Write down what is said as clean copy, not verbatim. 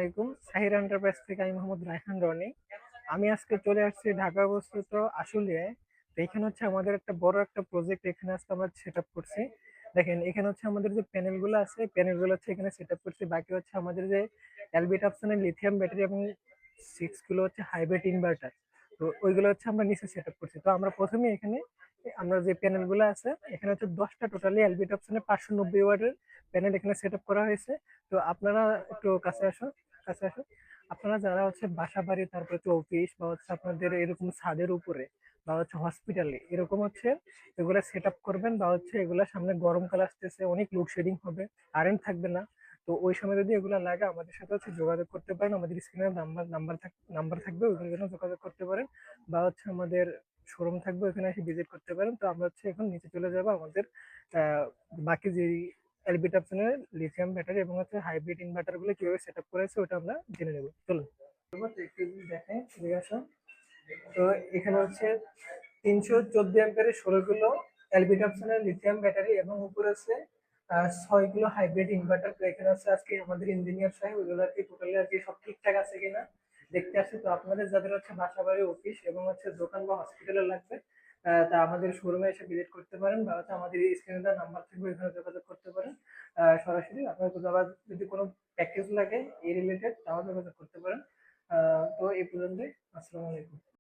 আলাইকুম। সাহির এন্টারপ্রাইজ থেকে আমি মোহাম্মদ রায়হান রনি। আমি আজকে চলে আসছি ঢাকা অবস্থিত আশুলিয়ায়। তো এখানে হচ্ছে আমাদের একটা বড় একটা প্রজেক্ট এখানে আজকে আমরা সেট আপ করছি। দেখেন এখানে হচ্ছে আমাদের যে প্যানেল গুলো আছে, প্যানেল গুলো হচ্ছে এখানে সেট আপ করছি। বাকি হচ্ছে আমাদের যে এলবি টপসনের লিথিয়াম ব্যাটারি এবং 6 কিলো হচ্ছে হাইব্রিড ইনভার্টার। তো ওইগুলো হচ্ছে আমরা নিচে সেট আপ করছি। তো আমরা প্রথমে এখানে আমরা যে প্যানেল গুলো আছে, এখানে হচ্ছে 10টা টোটালি এলবি টপসনের 590 ওয়াটের প্যানেল এখানে সেট আপ করা হয়েছে। তো আপনারা একটু কাছে আসুন। আপনারা যারা হচ্ছে বাসা বাড়ি, তারপরে হচ্ছে অফিস বা হচ্ছে আপনাদের এরকম ছাদের উপরে বা হচ্ছে হসপিটালে এরকম হচ্ছে এগুলা সেট আপ করবেন, বা হচ্ছে এগুলা সামনে গরমকাল আসতেছে, অনেক লোডশেডিং হবে, কারেন্ট থাকবে না। তো ওই সময় যদি এগুলা লাগে আমাদের সাথে হচ্ছে যোগাযোগ করতে পারেন। আমাদের স্ক্রিনে নাম্বার থাকবে, ওইখানে যেন যোগাযোগ করতে পারেন, বা হচ্ছে আমাদের শোরুম থাকবে, ওখানে এসে ভিজিট করতে পারেন। তো আমরা হচ্ছে এখন নিচে চলে যাবো আমাদের বাকি যে এলবি টপসনের লিথিয়াম ব্যাটারি এবং হচ্ছে হাইব্রিড ইনভার্টার গুলো কিভাবে সেট আপ করেছে ওটা আমরা জেনে নেবো। চলুন একটু দেখেন, এদিকে আসুন। তো এখানে হচ্ছে 314 অ্যাম্পিয়ারের 16 কিলো এলবি টপসনের লিথিয়াম ব্যাটারি এবং উপরে আছে 6 কিলো হাইব্রিড ইনভার্টার। তো এখানে হচ্ছে আজকে আমাদের ইঞ্জিনিয়ার সাহেব ওইগুলো আর কি টোটালি আর কি সব ঠিকঠাক আছে কিনা দেখতে আসে। তো আপনাদের যাদের হচ্ছে বাসা বাড়ি, অফিস এবং হচ্ছে দোকান বা হসপিটালে লাগবে, তা আমাদের শোরুমে এসে ভিজিট করতে পারেন, বা হচ্ছে আমাদের এই স্ক্রিনে দেওয়া নাম্বার থাকবে, এখানে যোগাযোগ করতে পারেন। সরাসরি আপনার আবার যদি কোনো প্যাকেজ লাগে এই রিলেটেড তাহলে যোগাযোগ করতে পারেন। তো এই পর্যন্তই। আসসালামু আলাইকুম।